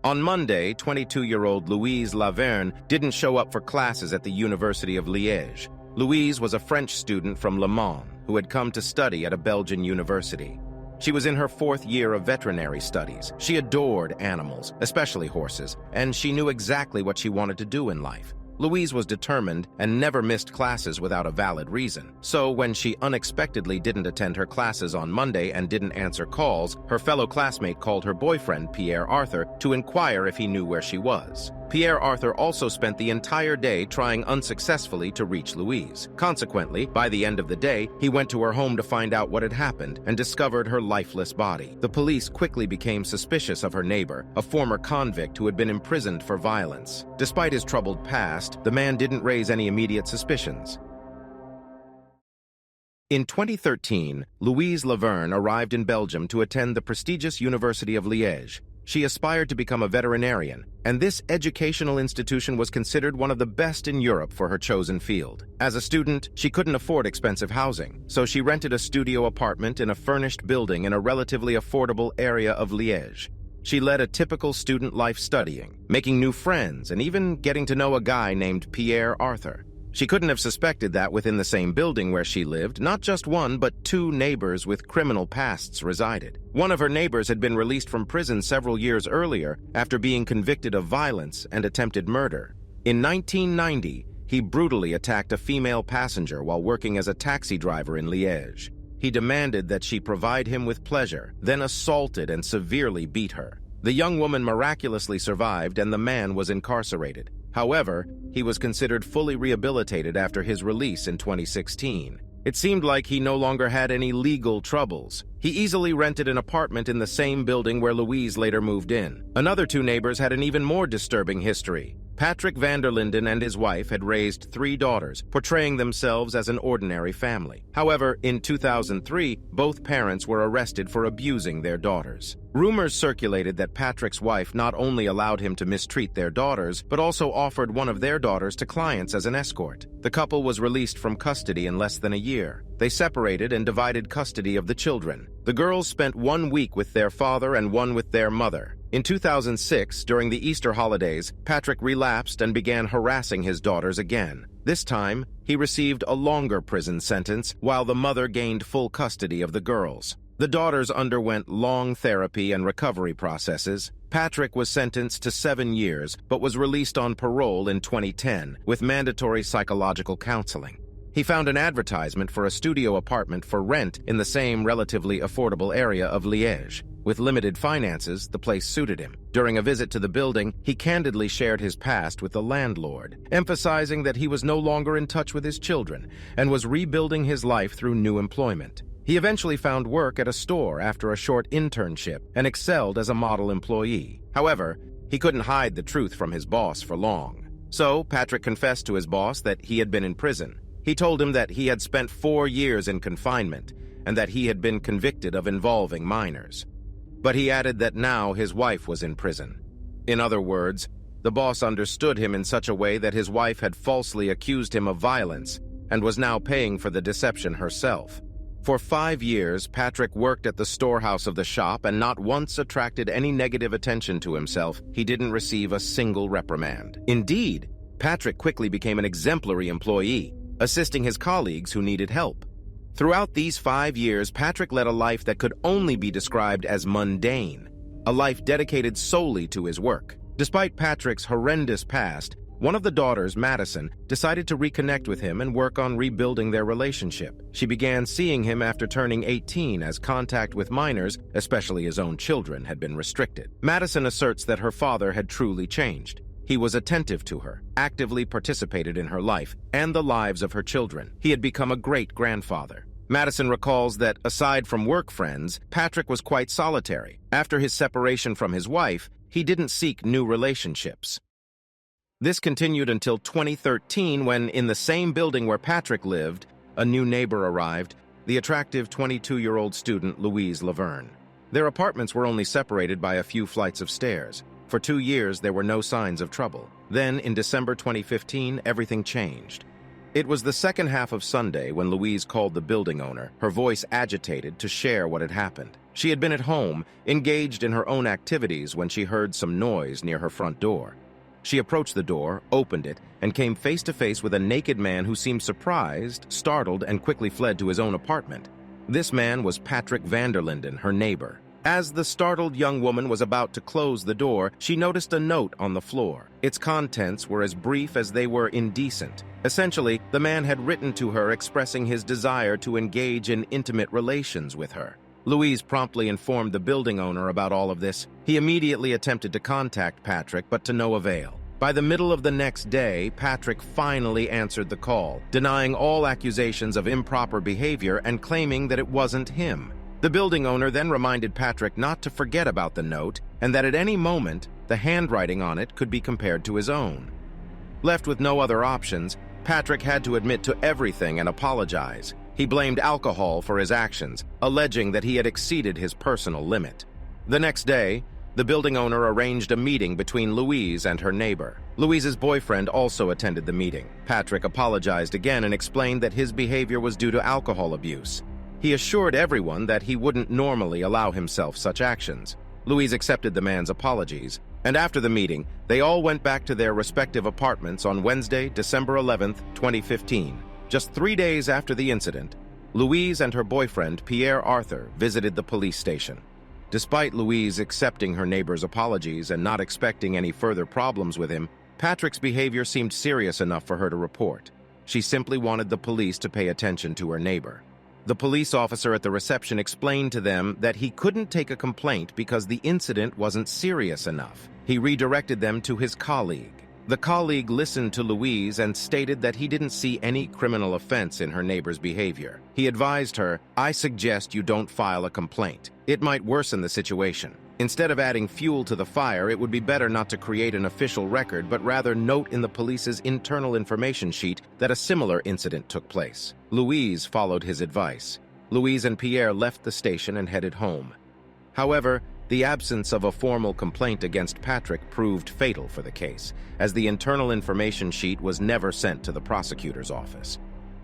On Monday, 22-year-old Louise Lavergne didn't show up for classes at the University of Liege. Louise was a French student from Le Mans who had come to study at a Belgian university. She was in her 4th year of veterinary studies. She adored animals, especially horses, and she knew exactly what she wanted to do in life. Louise was determined and never missed classes without a valid reason. So when she unexpectedly didn't attend her classes on Monday and didn't answer calls, her fellow classmate called her boyfriend, Pierre Arthur, to inquire if he knew where she was. Pierre Arthur also spent the entire day trying unsuccessfully to reach Louise. Consequently, by the end of the day, he went to her home to find out what had happened and discovered her lifeless body. The police quickly became suspicious of her neighbor, a former convict who had been imprisoned for violence. Despite his troubled past, the man didn't raise any immediate suspicions. In 2013, Louise Lavern arrived in Belgium to attend the prestigious University of Liege. She aspired to become a veterinarian, and this educational institution was considered one of the best in Europe for her chosen field. As a student, she couldn't afford expensive housing, so she rented a studio apartment in a furnished building in a relatively affordable area of Liège. She led a typical student life studying, making new friends, and even getting to know a guy named Pierre Arthur. She couldn't have suspected that within the same building where she lived, not just one, but 2 neighbors with criminal pasts resided. One of her neighbors had been released from prison several years earlier after being convicted of violence and attempted murder. In 1990, he brutally attacked a female passenger while working as a taxi driver in Liège. He demanded that she provide him with pleasure, then assaulted and severely beat her. The young woman miraculously survived and the man was incarcerated. However, he was considered fully rehabilitated after his release in 2016. It seemed like he no longer had any legal troubles. He easily rented an apartment in the same building where Louise later moved in. Another 2 neighbors had an even more disturbing history. Patrick van der Linden and his wife had raised 3 daughters, portraying themselves as an ordinary family. However, in 2003, both parents were arrested for abusing their daughters. Rumors circulated that Patrick's wife not only allowed him to mistreat their daughters, but also offered one of their daughters to clients as an escort. The couple was released from custody in less than a year. They separated and divided custody of the children. The girls spent 1 week with their father and 1 with their mother. In 2006, during the Easter holidays, Patrick relapsed and began harassing his daughters again. This time, he received a longer prison sentence while the mother gained full custody of the girls. The daughters underwent long therapy and recovery processes. Patrick was sentenced to 7 years, but was released on parole in 2010 with mandatory psychological counseling. He found an advertisement for a studio apartment for rent in the same relatively affordable area of Liège. With limited finances, the place suited him. During a visit to the building, he candidly shared his past with the landlord, emphasizing that he was no longer in touch with his children and was rebuilding his life through new employment. He eventually found work at a store after a short internship and excelled as a model employee. However, he couldn't hide the truth from his boss for long. So, Patrick confessed to his boss that he had been in prison. He told him that he had spent 4 years in confinement and that he had been convicted of involving minors. But he added that now his wife was in prison. In other words, the boss understood him in such a way that his wife had falsely accused him of violence and was now paying for the deception herself. For 5 years, Patrick worked at the storehouse of the shop and not once attracted any negative attention to himself. He didn't receive a single reprimand. Indeed, Patrick quickly became an exemplary employee, assisting his colleagues who needed help. Throughout these 5 years, Patrick led a life that could only be described as mundane, a life dedicated solely to his work. Despite Patrick's horrendous past, one of the daughters, Madison, decided to reconnect with him and work on rebuilding their relationship. She began seeing him after turning 18 as contact with minors, especially his own children, had been restricted. Madison asserts that her father had truly changed. He was attentive to her, actively participated in her life and the lives of her children. He had become a great grandfather. Madison recalls that, aside from work friends, Patrick was quite solitary. After his separation from his wife, he didn't seek new relationships. This continued until 2013 when, in the same building where Patrick lived, a new neighbor arrived, the attractive 22-year-old student Louise Lavern. Their apartments were only separated by a few flights of stairs. For 2 years, there were no signs of trouble. Then, in December 2015, everything changed. It was the second half of Sunday when Louise called the building owner, her voice agitated, to share what had happened. She had been at home, engaged in her own activities, when she heard some noise near her front door. She approached the door, opened it, and came face to face with a naked man who seemed surprised, startled, and quickly fled to his own apartment. This man was Patrick van der Linden, her neighbor. As the startled young woman was about to close the door, she noticed a note on the floor. Its contents were as brief as they were indecent. Essentially, the man had written to her expressing his desire to engage in intimate relations with her. Louise promptly informed the building owner about all of this. He immediately attempted to contact Patrick, but to no avail. By the middle of the next day, Patrick finally answered the call, denying all accusations of improper behavior and claiming that it wasn't him. The building owner then reminded Patrick not to forget about the note and that at any moment, the handwriting on it could be compared to his own. Left with no other options, Patrick had to admit to everything and apologize. He blamed alcohol for his actions, alleging that he had exceeded his personal limit. The next day, the building owner arranged a meeting between Louise and her neighbor. Louise's boyfriend also attended the meeting. Patrick apologized again and explained that his behavior was due to alcohol abuse. He assured everyone that he wouldn't normally allow himself such actions. Louise accepted the man's apologies, and after the meeting, they all went back to their respective apartments on Wednesday, December 11th, 2015. Just 3 days after the incident, Louise and her boyfriend, Pierre Arthur, visited the police station. Despite Louise accepting her neighbor's apologies and not expecting any further problems with him, Patrick's behavior seemed serious enough for her to report. She simply wanted the police to pay attention to her neighbor. The police officer at the reception explained to them that he couldn't take a complaint because the incident wasn't serious enough. He redirected them to his colleague. The colleague listened to Louise and stated that he didn't see any criminal offense in her neighbor's behavior. He advised her, "I suggest you don't file a complaint. It might worsen the situation. Instead of adding fuel to the fire, it would be better not to create an official record, but rather note in the police's internal information sheet that a similar incident took place." Louise followed his advice. Louise and Pierre left the station and headed home. However, the absence of a formal complaint against Patrick proved fatal for the case, as the internal information sheet was never sent to the prosecutor's office.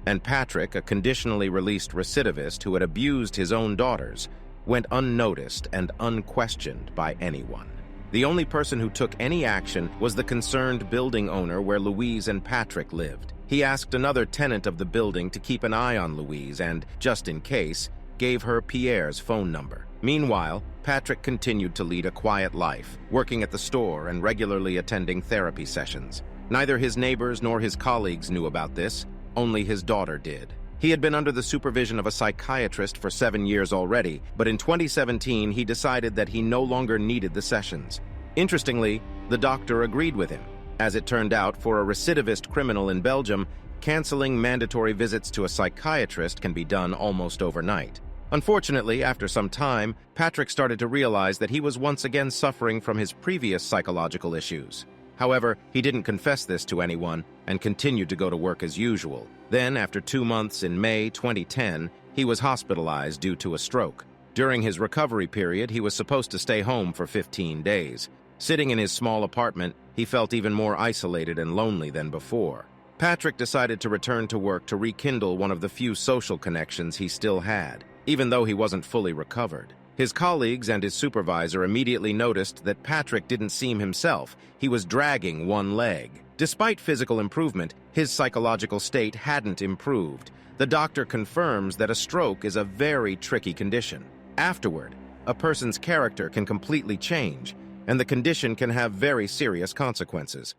And Patrick, a conditionally released recidivist who had abused his own daughters, went unnoticed and unquestioned by anyone. The only person who took any action was the concerned building owner where Louise and Patrick lived. He asked another tenant of the building to keep an eye on Louise and, just in case, gave her Pierre's phone number. Meanwhile, Patrick continued to lead a quiet life, working at the store and regularly attending therapy sessions. Neither his neighbors nor his colleagues knew about this, only his daughter did. He had been under the supervision of a psychiatrist for 7 years already, but in 2017 he decided that he no longer needed the sessions. Interestingly, the doctor agreed with him. As it turned out, for a recidivist criminal in Belgium, canceling mandatory visits to a psychiatrist can be done almost overnight. Unfortunately, after some time, Patrick started to realize that he was once again suffering from his previous psychological issues. However, he didn't confess this to anyone and continued to go to work as usual. Then, after 2 months in May 2010, he was hospitalized due to a stroke. During his recovery period, he was supposed to stay home for 15 days. Sitting in his small apartment, he felt even more isolated and lonely than before. Patrick decided to return to work to rekindle one of the few social connections he still had, even though he wasn't fully recovered. His colleagues and his supervisor immediately noticed that Patrick didn't seem himself. He was dragging one leg. Despite physical improvement, his psychological state hadn't improved. The doctor confirms that a stroke is a very tricky condition. Afterward, a person's character can completely change, and the condition can have very serious consequences.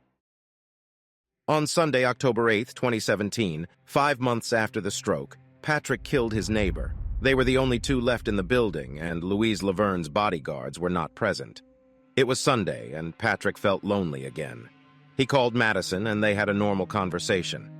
On Sunday, October 8, 2017, 5 months after the stroke, Patrick killed his neighbor. They were the only two left in the building, and Louise Lavergne's bodyguards were not present. It was Sunday, and Patrick felt lonely again. He called Madison, and they had a normal conversation.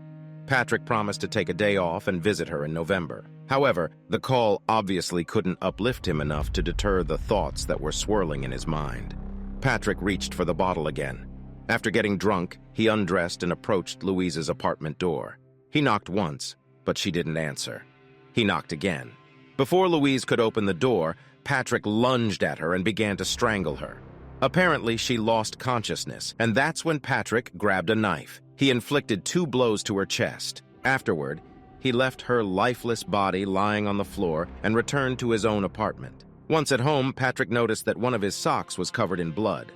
Patrick promised to take a day off and visit her in November. However, the call obviously couldn't uplift him enough to deter the thoughts that were swirling in his mind. Patrick reached for the bottle again. After getting drunk, he undressed and approached Louise's apartment door. He knocked once, but she didn't answer. He knocked again. Before Louise could open the door, Patrick lunged at her and began to strangle her. Apparently, she lost consciousness, and that's when Patrick grabbed a knife. He inflicted 2 blows to her chest. Afterward, he left her lifeless body lying on the floor and returned to his own apartment. Once at home, Patrick noticed that one of his socks was covered in blood.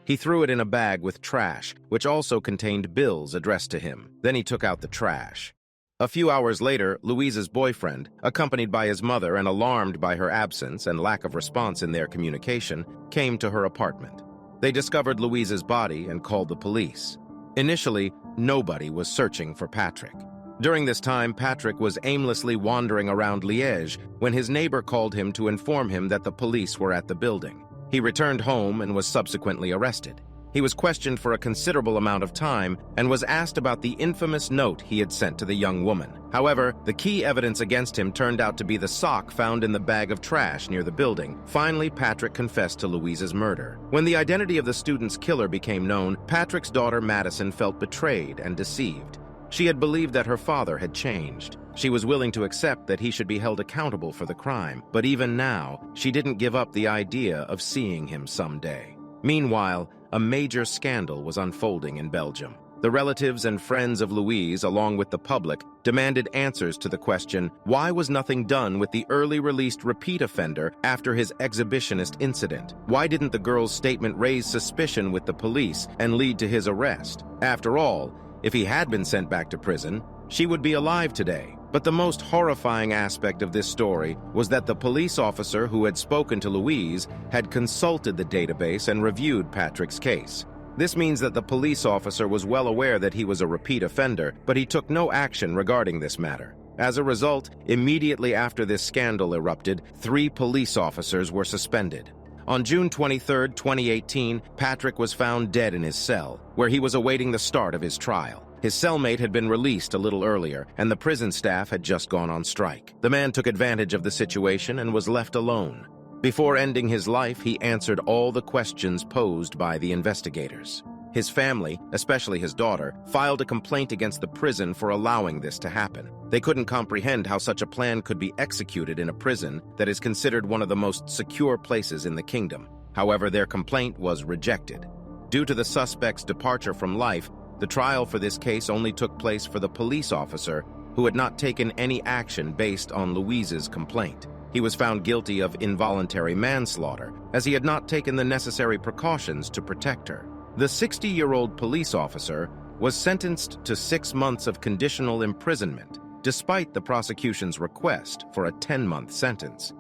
He threw it in a bag with trash, which also contained bills addressed to him. Then he took out the trash. A few hours later, Louise's boyfriend, accompanied by his mother and alarmed by her absence and lack of response in their communication, came to her apartment. They discovered Louise's body and called the police. Initially, nobody was searching for Patrick. During this time, Patrick was aimlessly wandering around Liège when his neighbor called him to inform him that the police were at the building. He returned home and was subsequently arrested. He was questioned for a considerable amount of time and was asked about the infamous note he had sent to the young woman. However, the key evidence against him turned out to be the sock found in the bag of trash near the building. Finally, Patrick confessed to Louise's murder. When the identity of the student's killer became known, Patrick's daughter Madison felt betrayed and deceived. She had believed that her father had changed. She was willing to accept that he should be held accountable for the crime, but even now, she didn't give up the idea of seeing him someday. Meanwhile, a major scandal was unfolding in Belgium. The relatives and friends of Louise, along with the public, demanded answers to the question, why was nothing done with the early released repeat offender after his exhibitionist incident? Why didn't the girl's statement raise suspicion with the police and lead to his arrest? After all, if he had been sent back to prison, she would be alive today. But the most horrifying aspect of this story was that the police officer who had spoken to Louise had consulted the database and reviewed Patrick's case. This means that the police officer was well aware that he was a repeat offender, but he took no action regarding this matter. As a result, immediately after this scandal erupted, 3 police officers were suspended. On June 23, 2018, Patrick was found dead in his cell, where he was awaiting the start of his trial. His cellmate had been released a little earlier, and the prison staff had just gone on strike. The man took advantage of the situation and was left alone. Before ending his life, he answered all the questions posed by the investigators. His family, especially his daughter, filed a complaint against the prison for allowing this to happen. They couldn't comprehend how such a plan could be executed in a prison that is considered one of the most secure places in the kingdom. However, their complaint was rejected. Due to the suspect's departure from life, the trial for this case only took place for the police officer who had not taken any action based on Louise's complaint. He was found guilty of involuntary manslaughter, as he had not taken the necessary precautions to protect her. The 60-year-old police officer was sentenced to 6 months of conditional imprisonment, despite the prosecution's request for a 10-month sentence.